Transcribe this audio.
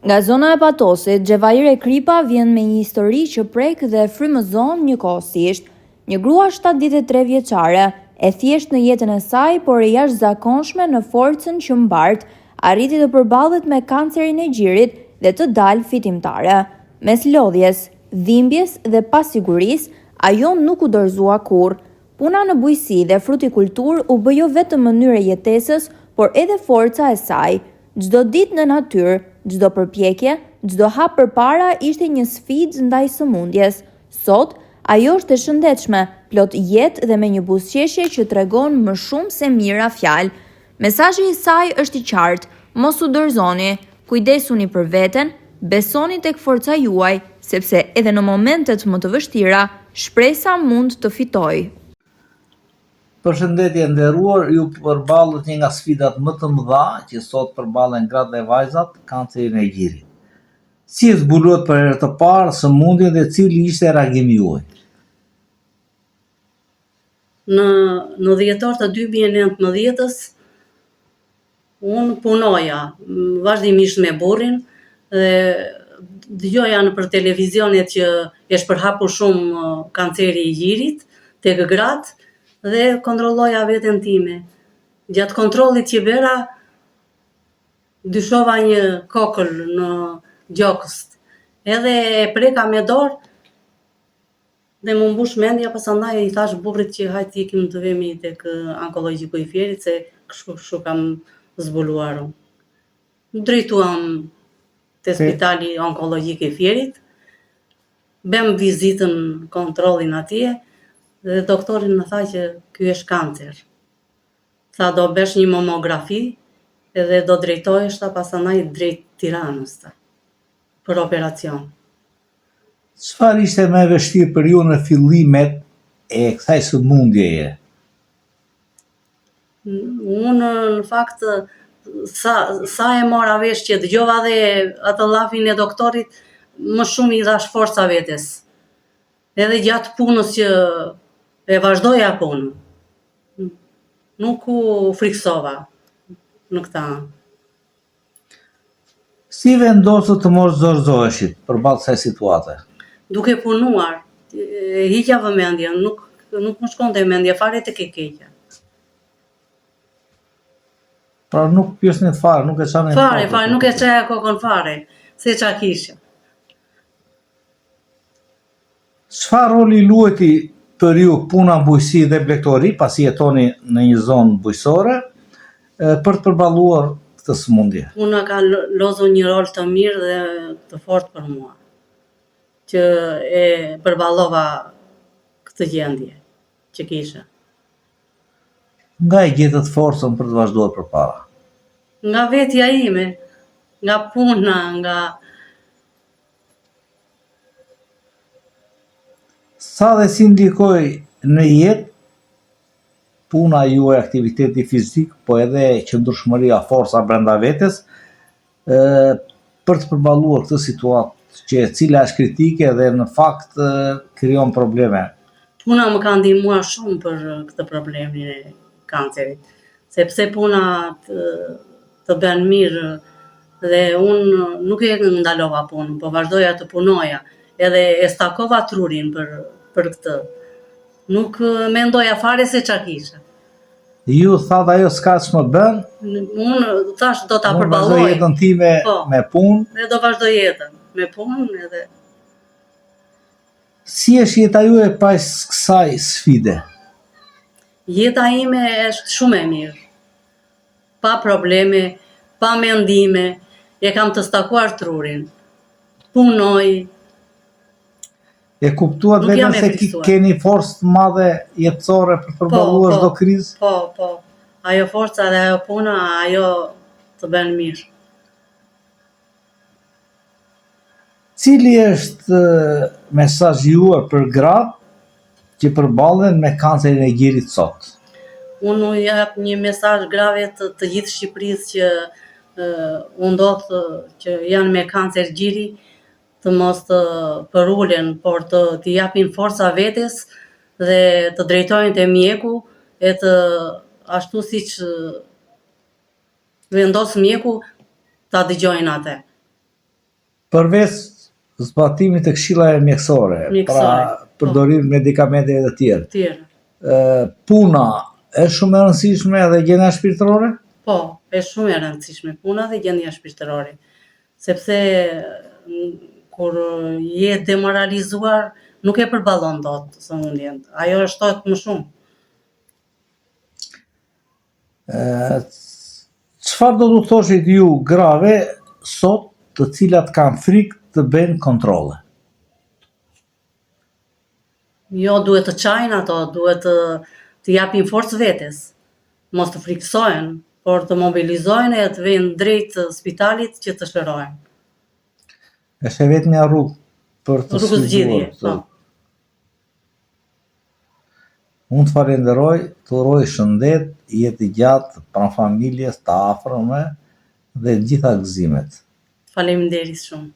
Nga zona e Patosit, Xhevaire Kripa vjen me një histori që prek dhe frymëzon njëkohësisht. Një grua 73 vjeçare, e thjesht në jetën e saj, por e jashtëzakonshme në forcën që mbart, arriti të përballet me kancerin e gjirit dhe të dalë fitimtare. Mes lodhjes, dhimbjes dhe pasigurisë, ajo nuk u dorëzua kurrë. Puna në bujqësi dhe frutikulturë u bë jo vetëm mënyrë e jetesës, por edhe forca e saj. Çdo ditë në natyrë, çdo përpjekje, çdo hap përpara ishte një sfidë ndaj sëmundjes. Sot, ajo është e shëndetshme, plot jetë dhe me një buzëqeshje që tregon më shumë se mira fjalë. Mesazhi i saj është i qartë: mos u dorëzoni, kujdesuni për veten, besoni tek forca juaj, sepse edhe në momentet më të vështira, shpresa mund të fitojë. Përshëndetje nderuar, ju përballet një nga sfidat më të mëdha që sot përballen gratë dhe vajzat, kancerin e gjirit. Si e zbuluat për herë të parë sëmundjen dhe cili ishte reagimi juaj? Në dhjetor të 2019-s unë punoja vazhdimisht me burrin dhe dëgjoja nëpër televizionet që është përhapur shumë kanceri i gjirit tek gratë dhe kontrolloja veten time. Gjatë kontrollit që bëra, dyshova një kokël në gjokst. Edhe e preka me dorë dhe më mbush mendja, pasandaj i thash burrit që hajtë ikim të vemi tek onkologjiku i Fierit, se kështu kam zbuluar unë. Drejtuam te spitali onkologjik i Fierit, bëm vizitën, kontrollin atje, dhe doktorin më tha që ky është kancer. Tha do bësh një mamografi edhe do drejtoheshta pasandaj drejt Tiranës për operacion. Çfarë ishte më e vështirë për ju në fillimet e kësaj sëmundjeje? Unë në fakt sa e mora vesh që dëgjova dhe atë llafin e doktorit, më shumë i dhash forca vetes. Edhe gjatë punës që e vazhdoja punën. Nuk u friksova në këtë anë. Si vendosët të mos dorëzoheshit përballë kësaj situate? Duke punuar, hiqja vëmendjen, nuk më shkonte mendja fare tek e keqja. Pra nuk pyesni fare, nuk e çani fare, nuk e çaja kokën fare, se ç'a kisha. Çfarë roli luajti për ju puna bujqësi dhe blegtori, pasi jetoni në një zonë bujqësore, për të përballuar këtë sëmundje? Puna ka lozur një rol të mirë dhe të fortë për mua, që e përballova këtë gjendje që kisha. Nga e gjetët forcën për të vazhduar përpara? Nga vetja ime, nga puna, nga... Sa dhe si ndikoi në jetë puna juaj, aktiviteti fizik, po edhe qëndrueshmëria, forca brenda vetes, për të përballuar këtë situatë që e cila është kritike dhe në fakt krijon probleme? Puna më ka ndihmuar shumë për këtë problemin e kancerit, sepse puna të bën mirë dhe unë nuk e ndalova punën, po vazhdoja të punoja, edhe e stakova trurin për këtë. Nuk mendoja fare se ç'a kisha. Ju thatë ajo s'ka ç'më bën? Unë thash do ta përballoj. Vazhdoj jetën time me punë. Dhe do vazhdoj jetën me punë edhe. Si është jeta juaj pas kësaj sfide? Jeta ime është shumë e mirë. Pa probleme, pa mendime, e kam të stakuar trurin. Punoj. E kuptuat vetëm se keni forcë të madhe jetësore për të përballuar çdo krizë? Po. Ajo forca dhe ajo puna, ajo të bën mirë. Cili është mesazhi juaj për gratë që përballen me kancerin e gjirit sot? Unë jap një mesazh grave të gjithë Shqipërisë që u ndodh që janë me kancer gjiri, të mos të përulen, por të japin forca vetes dhe të drejtojnë te mjeku, e të ashtu siç vendos mjeku, ta dëgjojnë atë. Përveç zbatimit të këshillave mjekësore, pra përdorim medikamente e të tjerë. Puna është shumë e rëndësishme dhe gjendja shpirtërore? Po, është shumë e rëndësishme puna dhe gjendja shpirtërore. Sepse kur je demoralizuar, nuk e përballon dot sëmundjen. Ajo shtohet më shumë. Çfarë do t'u thoshit ju grave sot të cilat kanë frikë të bëjnë kontrolle? Jo, duhet të çajnë ato, duhet të japin forcë vetes, mos të friksohen, por të mobilizohen e të vinë drejt spitalit që të shërohen. Është e vetmja rrugë për të Rrugë zgjidhje, po. Unë të falenderoj, të uroj shëndet, jetë i gjatë pranë familjes, të afërme dhe gjitha gëzimet. Faleminderit shumë.